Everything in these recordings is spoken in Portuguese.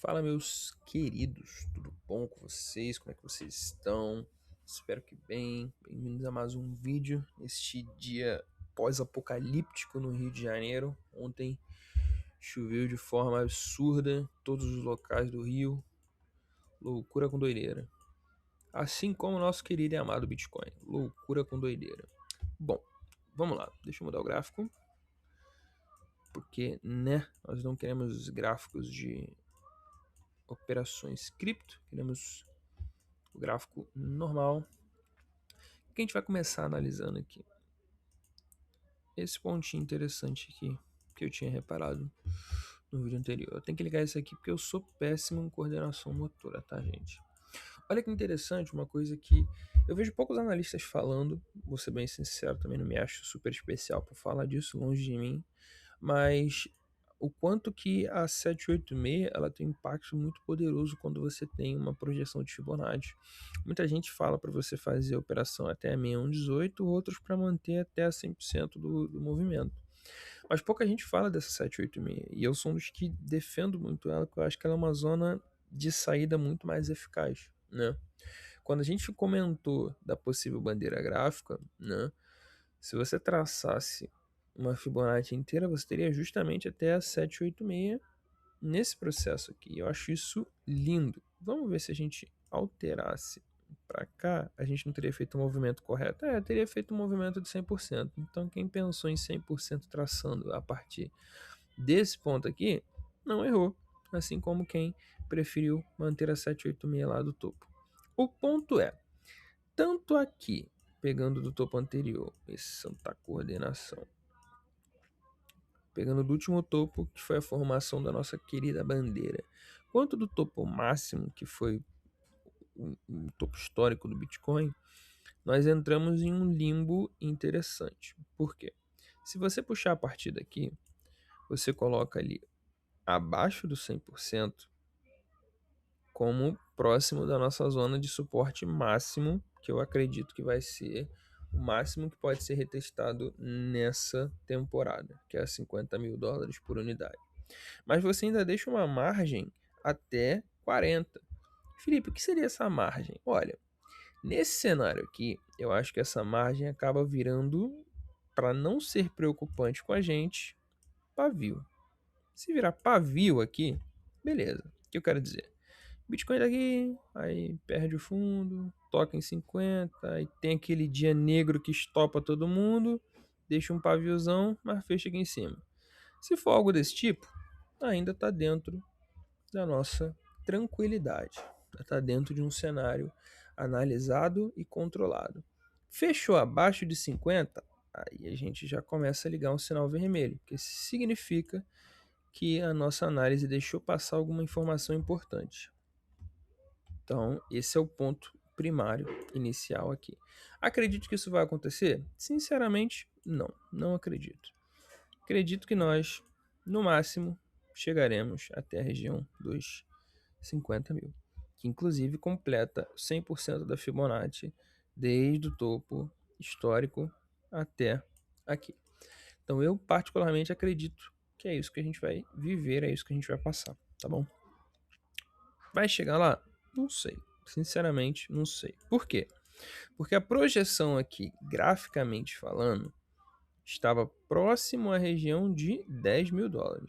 Fala, meus queridos, tudo bom com vocês? Como é que vocês estão? Espero que bem. Bem-vindos a mais um vídeo neste dia pós-apocalíptico no Rio de Janeiro. Ontem choveu de forma absurda em todos os locais do Rio. Loucura com doideira. Assim como o nosso querido e amado Bitcoin. Loucura com doideira. Bom, vamos lá. Deixa eu mudar o gráfico. Porque, né, nós não queremos gráficos de operações cripto. Queremos o gráfico normal. O que a gente vai começar analisando aqui? Esse pontinho interessante aqui que eu tinha reparado no vídeo anterior. Eu tenho que ligar isso aqui porque eu sou péssimo em coordenação motora, tá, gente? Olha que interessante, uma coisa que eu vejo poucos analistas falando, vou ser bem sincero, também não me acho super especial por falar disso, longe de mim, mas o quanto que a 786 ela tem um impacto muito poderoso quando você tem uma projeção de Fibonacci. Muita gente fala para você fazer a operação até a 6118, outros para manter até a 100% do movimento. Mas pouca gente fala dessa 786 e eu sou um dos que defendo muito ela, porque eu acho que ela é uma zona de saída muito mais eficaz, né? Quando a gente comentou da possível bandeira gráfica, né? Se você traçasse uma Fibonacci inteira, você teria justamente até a 786 nesse processo aqui. Eu acho isso lindo. Vamos ver se a gente alterasse para cá, a gente não teria feito o movimento correto. Teria feito um movimento de 100%. Então, quem pensou em 100% traçando a partir desse ponto aqui, não errou. Assim como quem preferiu manter a 786 lá do topo. O ponto é, tanto aqui, pegando do topo anterior, essa santa coordenação, pegando do último topo, que foi a formação da nossa querida bandeira, quanto do topo máximo, que foi o topo histórico do Bitcoin, nós entramos em um limbo interessante. Por quê? Se você puxar a partir daqui, você coloca ali abaixo do 100% como próximo da nossa zona de suporte máximo, que eu acredito que vai ser o máximo que pode ser retestado nessa temporada, que é US$ 50.000 por unidade. Mas você ainda deixa uma margem até 40. Felipe, o que seria essa margem? Olha, nesse cenário aqui, eu acho que essa margem acaba virando, para não ser preocupante com a gente, pavio. Se virar pavio aqui, beleza. O que eu quero dizer? Bitcoin daqui, aí perde o fundo, toca em 50, aí tem aquele dia negro que estopa todo mundo, deixa um paviozão, mas fecha aqui em cima. Se for algo desse tipo, ainda está dentro da nossa tranquilidade. Está dentro de um cenário analisado e controlado. Fechou abaixo de 50, aí a gente já começa a ligar um sinal vermelho, que significa que a nossa análise deixou passar alguma informação importante. Então, esse é o ponto primário inicial aqui. Acredito que isso vai acontecer? Sinceramente, não. Não acredito. Acredito que nós, no máximo, chegaremos até a região dos 50 mil, que inclusive completa 100% da Fibonacci desde o topo histórico até aqui. Então eu particularmente acredito que é isso que a gente vai viver, é isso que a gente vai passar, tá bom? Vai chegar lá? Não sei. Sinceramente, não sei. Por quê? Porque a projeção aqui, graficamente falando, estava próximo à região de US$ 10.000.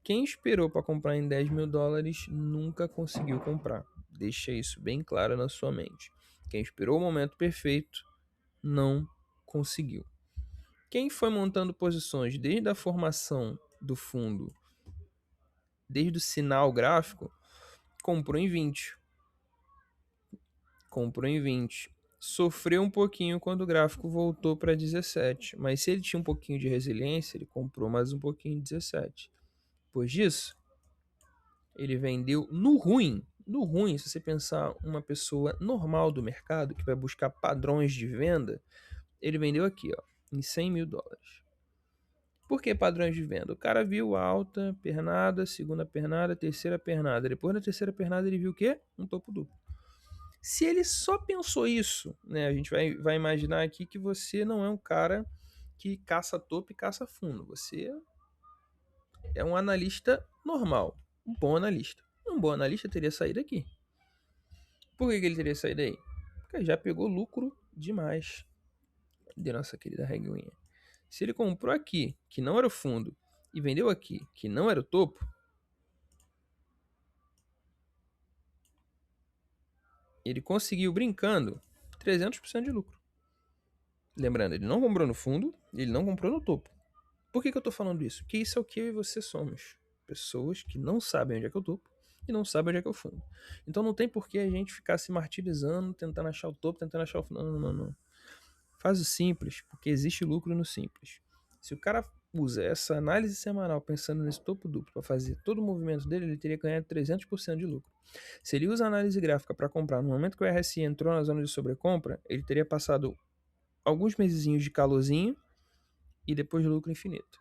Quem esperou para comprar em US$ 10.000 nunca conseguiu comprar. Deixa isso bem claro na sua mente. Quem esperou o momento perfeito não conseguiu. Quem foi montando posições desde a formação do fundo, desde o sinal gráfico, comprou em 20. Comprou em 20. Sofreu um pouquinho quando o gráfico voltou para 17, mas se ele tinha um pouquinho de resiliência, ele comprou mais um pouquinho em 17. Depois disso, ele vendeu no ruim. No ruim, se você pensar uma pessoa normal do mercado, que vai buscar padrões de venda, ele vendeu aqui, ó, em US$ 100.000. Por que padrões de venda? O cara viu a alta pernada, segunda pernada, terceira pernada. Depois da terceira pernada ele viu o quê? Um topo duplo. Se ele só pensou isso, né, a gente vai imaginar aqui que você não é um cara que caça topo e caça fundo. Você é um analista normal, um bom analista. Um bom analista teria saído aqui. Por que ele teria saído aí? Porque já pegou lucro demais de nossa querida reguinha. Se ele comprou aqui, que não era o fundo, e vendeu aqui, que não era o topo, ele conseguiu, brincando, 300% de lucro. Lembrando, ele não comprou no fundo, ele não comprou no topo. Por que eu tô falando isso? Porque isso é o que eu e você somos. Pessoas que não sabem onde é que eu topo e não sabem onde é que eu fundo. Então não tem por que a gente ficar se martirizando, tentando achar o topo, tentando achar o fundo. Não, não, não. Faz o simples, porque existe lucro no simples. Se o cara usa essa análise semanal pensando nesse topo duplo para fazer todo o movimento dele, ele teria ganhado 300% de lucro. Se ele usa a análise gráfica para comprar no momento que o RSI entrou na zona de sobrecompra, ele teria passado alguns mesezinhos de calorzinho e depois lucro infinito.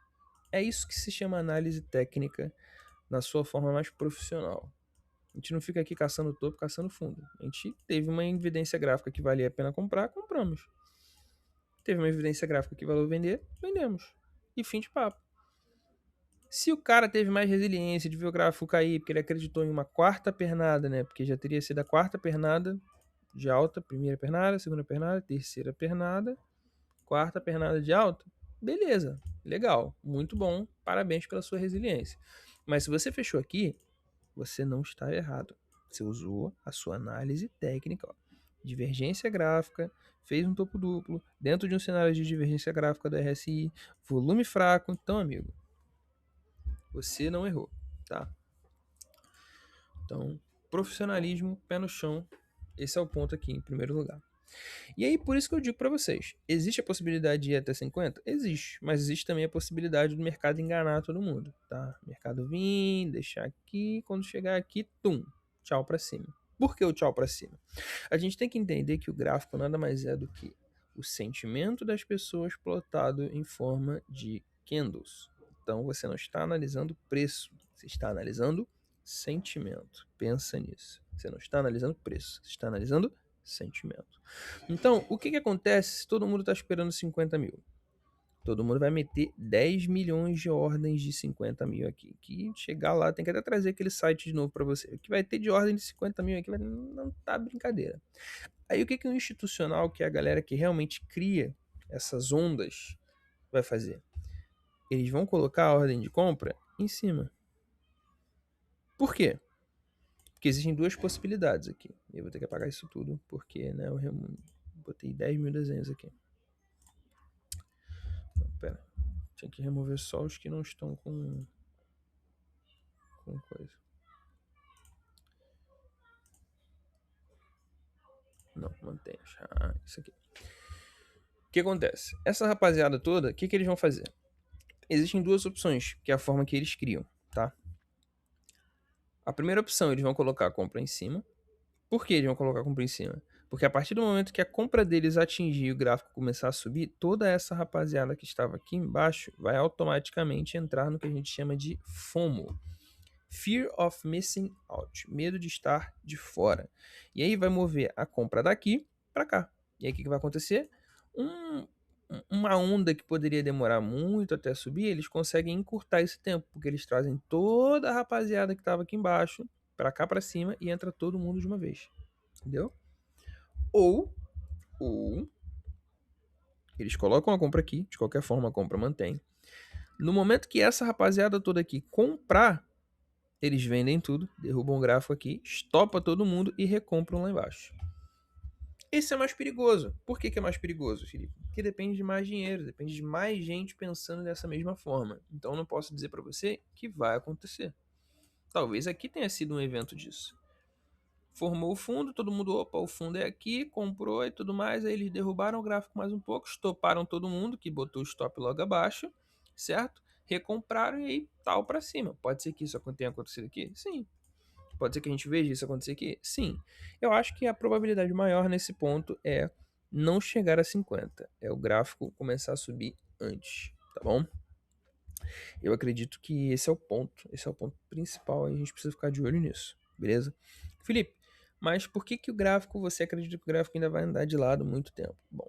É isso que se chama análise técnica na sua forma mais profissional. A gente não fica aqui caçando topo, caçando fundo. A gente teve uma evidência gráfica que valia a pena comprar, compramos. Teve uma evidência gráfica que valeu vender, vendemos. E fim de papo. Se o cara teve mais resiliência de ver o gráfico cair, porque ele acreditou em uma quarta pernada, né? Porque já teria sido a quarta pernada de alta, primeira pernada, segunda pernada, terceira pernada, quarta pernada de alta. Beleza, legal, muito bom, parabéns pela sua resiliência. Mas se você fechou aqui, você não está errado. Você usou a sua análise técnica, ó, divergência gráfica, fez um topo duplo, dentro de um cenário de divergência gráfica do RSI, volume fraco. Então, amigo, você não errou, tá? Então, profissionalismo, pé no chão, esse é o ponto aqui em primeiro lugar. E aí, por isso que eu digo para vocês, existe a possibilidade de ir até 50? Existe, mas existe também a possibilidade do mercado enganar todo mundo, tá? O mercado vir, deixar aqui, quando chegar aqui, tum, tchau para cima. Por que o tchau para cima? A gente tem que entender que o gráfico nada mais é do que o sentimento das pessoas plotado em forma de candles. Então você não está analisando preço, você está analisando sentimento. Pensa nisso. Você não está analisando preço, você está analisando sentimento. Então, o que acontece se todo mundo está esperando 50 mil? Todo mundo vai meter 10 milhões de ordens de 50 mil aqui. Que chegar lá, tem que até trazer aquele site de novo para você. O que vai ter de ordem de 50 mil aqui não tá brincadeira. Aí o que o institucional, que é a galera que realmente cria essas ondas, vai fazer? Eles vão colocar a ordem de compra em cima. Por quê? Porque existem duas possibilidades aqui. Eu vou ter que apagar isso tudo, porque né, eu botei 10 mil desenhos aqui. Não, pera. Tinha que remover só os que não estão com coisa. Não, mantém. Isso aqui. O que acontece? Essa rapaziada toda, o que eles vão fazer? Existem duas opções, que é a forma que eles criam, tá? A primeira opção, eles vão colocar a compra em cima. Por que eles vão colocar a compra em cima? Porque a partir do momento que a compra deles atingir e o gráfico começar a subir, toda essa rapaziada que estava aqui embaixo vai automaticamente entrar no que a gente chama de FOMO. Fear of Missing Out. Medo de estar de fora. E aí vai mover a compra daqui para cá. E aí o que vai acontecer? Uma onda que poderia demorar muito até subir, eles conseguem encurtar esse tempo, porque eles trazem toda a rapaziada que estava aqui embaixo para cá para cima e entra todo mundo de uma vez. Entendeu? Ou eles colocam a compra aqui, de qualquer forma a compra mantém. No momento que essa rapaziada toda aqui comprar, eles vendem tudo, derrubam o gráfico aqui, estopa todo mundo e recompram lá embaixo. Esse é mais perigoso. Por que é mais perigoso, Felipe? Porque depende de mais dinheiro, depende de mais gente pensando dessa mesma forma. Então eu não posso dizer para você que vai acontecer. Talvez aqui tenha sido um evento disso. Formou o fundo, todo mundo, opa, o fundo é aqui, comprou e tudo mais, aí eles derrubaram o gráfico mais um pouco, estoparam todo mundo, que botou o stop logo abaixo, certo? Recompraram e aí tal para cima. Pode ser que isso tenha acontecido aqui? Sim. Pode ser que a gente veja isso acontecer aqui? Sim. Eu acho que a probabilidade maior nesse ponto é não chegar a 50. É o gráfico começar a subir antes, tá bom? Eu acredito que esse é o ponto principal e a gente precisa ficar de olho nisso, beleza? Felipe, mas por que o gráfico, você acredita que o gráfico ainda vai andar de lado muito tempo? Bom,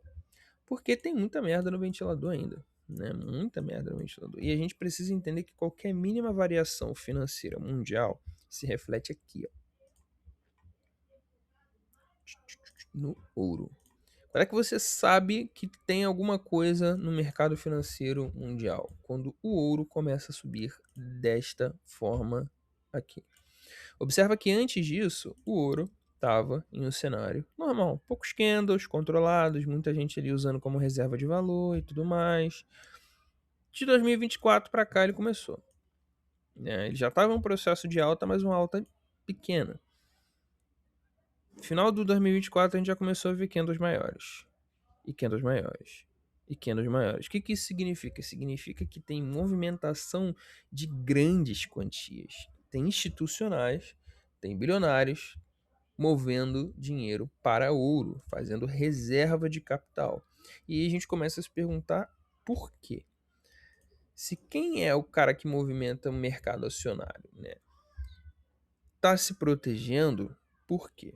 porque tem muita merda no ventilador ainda, né? Muita merda no ventilador. E a gente precisa entender que qualquer mínima variação financeira mundial se reflete aqui, ó, no ouro. Para que você sabe que tem alguma coisa no mercado financeiro mundial, quando o ouro começa a subir desta forma aqui. Observa que antes disso, o ouro estava em um cenário normal, poucos candles controlados, muita gente ali usando como reserva de valor e tudo mais. De 2024 para cá ele começou, né? Ele já estava em um processo de alta, mas uma alta pequena. Final do 2024 a gente já começou a ver candles maiores. E candles maiores. E candles maiores. O que, que isso significa? Significa que tem movimentação de grandes quantias. Tem institucionais, tem bilionários movendo dinheiro para ouro, fazendo reserva de capital. E aí a gente começa a se perguntar por quê? Se quem é o cara que movimenta o mercado acionário, né, tá se protegendo, por quê?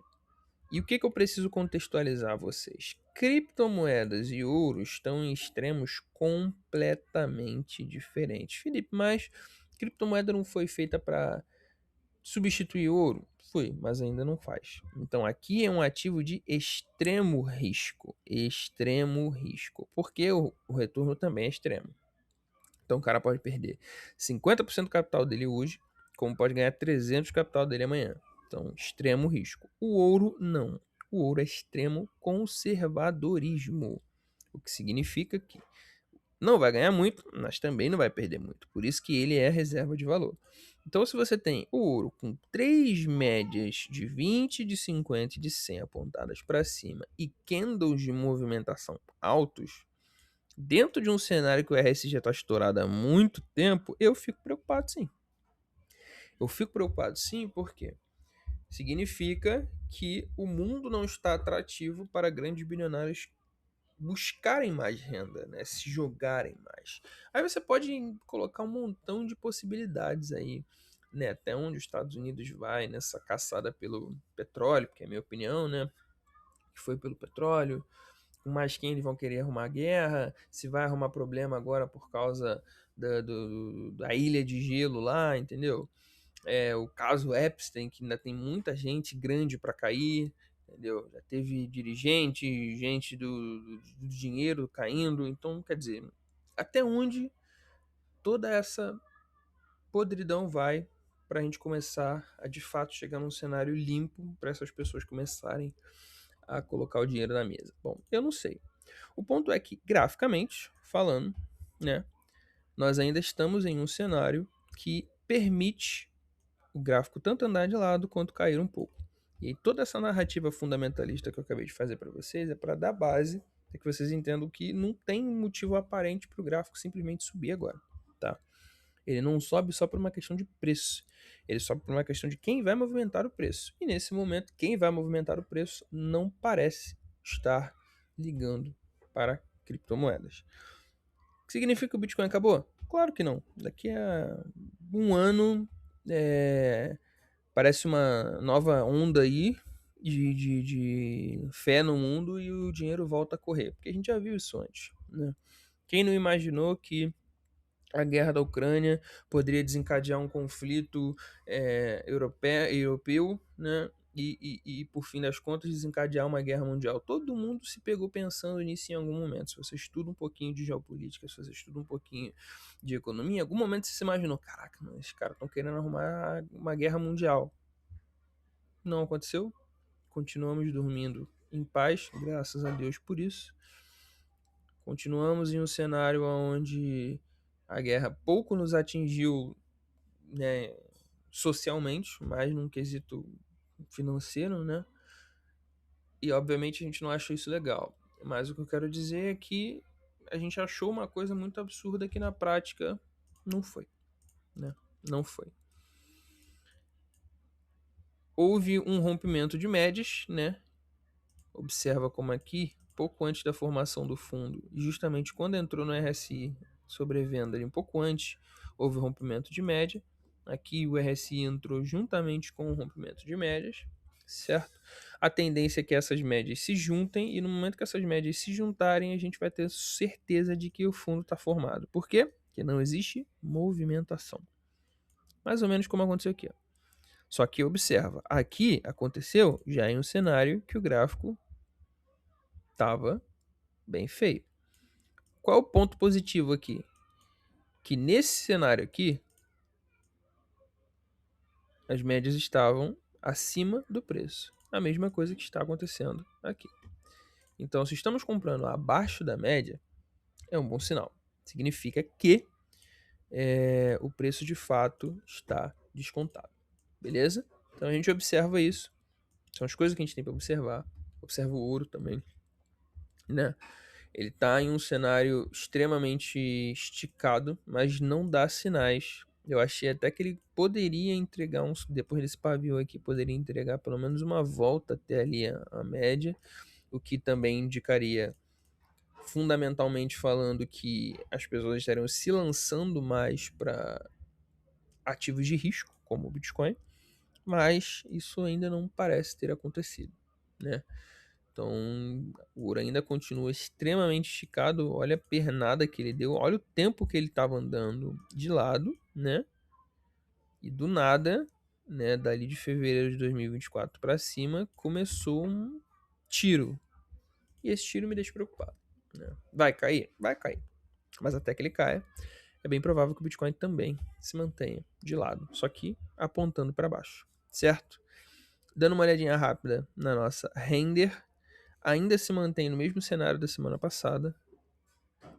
E o que, que eu preciso contextualizar a vocês? Criptomoedas e ouro estão em extremos completamente diferentes. Felipe, mas criptomoeda não foi feita para substituir ouro? Foi, mas ainda não faz. Então aqui é um ativo de extremo risco. Extremo risco. Porque o retorno também é extremo. Então o cara pode perder 50% do capital dele hoje, como pode ganhar 300% do capital dele amanhã. Então, extremo risco. O ouro, não. O ouro é extremo conservadorismo. O que significa que não vai ganhar muito, mas também não vai perder muito. Por isso que ele é reserva de valor. Então, se você tem o ouro com 3 médias de 20, de 50 e de 100 apontadas para cima e candles de movimentação altos, dentro de um cenário que o RSI já está estourado há muito tempo, eu fico preocupado sim. Eu fico preocupado sim porque significa que o mundo não está atrativo para grandes bilionários buscarem mais renda, né? Se jogarem mais. Aí você pode colocar um montão de possibilidades aí, né? Até onde os Estados Unidos vai nessa caçada pelo petróleo, que é a minha opinião, né? Que foi pelo petróleo. Com mais quem eles vão querer arrumar guerra, se vai arrumar problema agora por causa da ilha de gelo lá, entendeu? O caso Epstein, que ainda tem muita gente grande para cair, entendeu? Já teve dirigente, gente do dinheiro caindo, então, quer dizer, até onde toda essa podridão vai para a gente começar a de fato chegar num cenário limpo para essas pessoas começarem a colocar o dinheiro na mesa? Bom, eu não sei. O ponto é que, graficamente falando, né, nós ainda estamos em um cenário que permite o gráfico tanto andar de lado quanto cair um pouco. E toda essa narrativa fundamentalista que eu acabei de fazer para vocês é para dar base para que vocês entendam que não tem motivo aparente para o gráfico simplesmente subir agora, tá? Ele não sobe só por uma questão de preço. Ele sobe por uma questão de quem vai movimentar o preço. E nesse momento, quem vai movimentar o preço não parece estar ligando para criptomoedas. O que significa que o Bitcoin acabou? Claro que não. Daqui a um ano, parece uma nova onda aí de fé no mundo e o dinheiro volta a correr. Porque a gente já viu isso antes, né? Quem não imaginou que a guerra da Ucrânia poderia desencadear um conflito europeu, né? Por fim das contas, desencadear uma guerra mundial. Todo mundo se pegou pensando nisso em algum momento. Se você estuda um pouquinho de geopolítica, se você estuda um pouquinho de economia, em algum momento você se imaginou: caraca, mano, esses caras estão querendo arrumar uma guerra mundial. Não aconteceu. Continuamos dormindo em paz, graças a Deus por isso. Continuamos em um cenário onde a guerra pouco nos atingiu, né, socialmente, mas num quesito financeiro, né? E obviamente a gente não acha isso legal. Mas o que eu quero dizer é que a gente achou uma coisa muito absurda que na prática não foi, né? Não foi. Houve um rompimento de médias, né? Observa como aqui, pouco antes da formação do fundo, e justamente quando entrou no RSI sobrevenda, um pouco antes, houve rompimento de média. Aqui o RSI entrou juntamente com o rompimento de médias, certo? A tendência é que essas médias se juntem, e no momento que essas médias se juntarem, a gente vai ter certeza de que o fundo está formado. Por quê? Porque não existe movimentação. Mais ou menos como aconteceu aqui, ó. Só que observa, aqui aconteceu já em um cenário que o gráfico estava bem feio. Qual é o ponto positivo aqui? Que nesse cenário aqui, as médias estavam acima do preço. A mesma coisa que está acontecendo aqui. Então, se estamos comprando abaixo da média, é um bom sinal. Significa que o preço de fato está descontado. Beleza? Então a gente observa isso. São as coisas que a gente tem para observar. Observa o ouro também, né? Ele está em um cenário extremamente esticado, mas não dá sinais. Eu achei até que ele poderia entregar depois desse pavio aqui, poderia entregar pelo menos uma volta até ali a média, o que também indicaria, fundamentalmente falando, que as pessoas estariam se lançando mais para ativos de risco, como o Bitcoin, mas isso ainda não parece ter acontecido, né? Então, o ouro ainda continua extremamente esticado. Olha a pernada que ele deu, olha o tempo que ele estava andando de lado, né? E do nada, né, dali de fevereiro de 2024 para cima, começou um tiro. E esse tiro me deixa preocupado, né? Vai cair? Vai cair. Mas até que ele caia, é bem provável que o Bitcoin também se mantenha de lado, só que apontando para baixo, certo? Dando uma olhadinha rápida na nossa render, ainda se mantém no mesmo cenário da semana passada.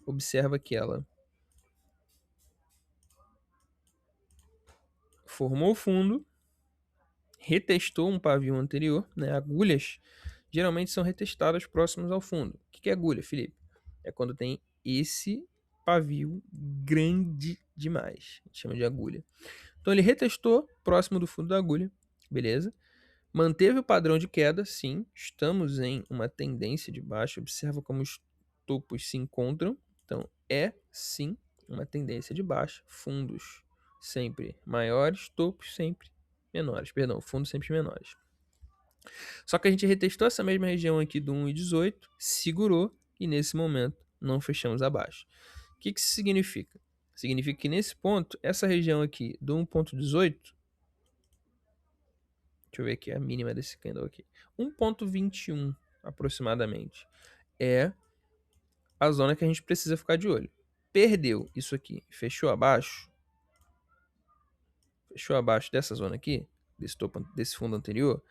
Observa que ela formou o fundo, retestou um pavio anterior, né? Agulhas geralmente são retestadas próximos ao fundo. O que é agulha, Felipe? É quando tem esse pavio grande demais. A gente chama de agulha. Então ele retestou próximo do fundo da agulha, beleza? Manteve o padrão de queda, sim. Estamos em uma tendência de baixa. Observa como os topos se encontram. Então é sim uma tendência de baixa. Fundos sempre maiores, topos sempre menores. Perdão, fundos sempre menores. Só que a gente retestou essa mesma região aqui do 1,18, segurou e nesse momento não fechamos abaixo. O que isso significa? Significa que nesse ponto, essa região aqui do 1,18, deixa eu ver aqui a mínima desse candle aqui, 1,21 aproximadamente, é a zona que a gente precisa ficar de olho. Perdeu isso aqui, fechou abaixo dessa zona aqui, desse fundo anterior,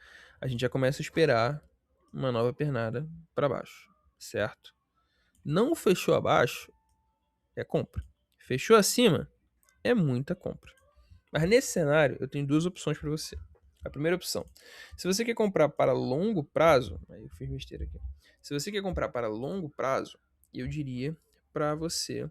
a gente já começa a esperar uma nova pernada para baixo, certo? Não fechou abaixo, é compra. Fechou acima, é muita compra. Mas nesse cenário, eu tenho duas opções para você. A primeira opção, se você quer comprar para longo prazo, aí eu fiz besteira aqui. Se você quer comprar para longo prazo, eu diria para você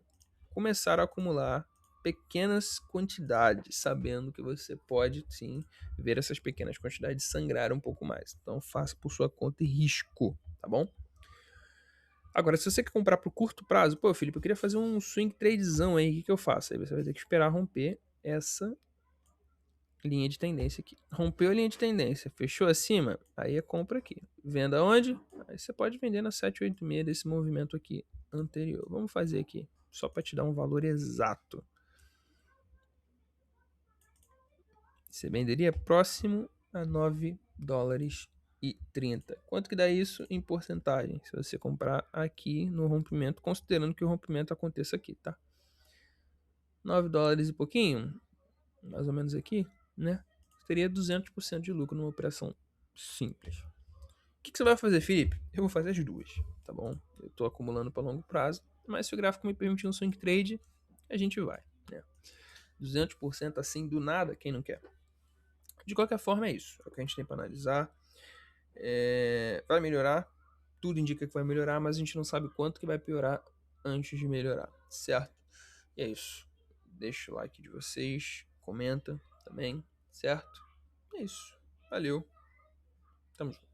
começar a acumular pequenas quantidades, sabendo que você pode sim ver essas pequenas quantidades sangrar um pouco mais. Então faça por sua conta e risco, tá bom? Agora, se você quer comprar por curto prazo, pô, Felipe, eu queria fazer um swing tradezão aí, o que eu faço? Aí você vai ter que esperar romper essa linha de tendência aqui. Rompeu a linha de tendência, fechou acima, aí é compra aqui. Venda onde? Aí você pode vender na 786 desse movimento aqui anterior. Vamos fazer aqui, só para te dar um valor exato. Você venderia próximo a 9 dólares e 30. Quanto que dá isso em porcentagem? Se você comprar aqui no rompimento, considerando que o rompimento aconteça aqui, tá? 9 dólares e pouquinho, mais ou menos aqui, né? Teria 200% de lucro numa operação simples. O que você vai fazer, Felipe? Eu vou fazer as duas, tá bom? Eu estou acumulando para longo prazo, mas se o gráfico me permitir um swing trade, a gente vai, né? 200% assim do nada, quem não quer? De qualquer forma, é isso. É o que a gente tem para analisar. Vai melhorar, tudo indica que vai melhorar, mas a gente não sabe quanto que vai piorar antes de melhorar, certo? E é isso. Deixa o like de vocês, comenta também, certo? É isso. Valeu. Tamo junto.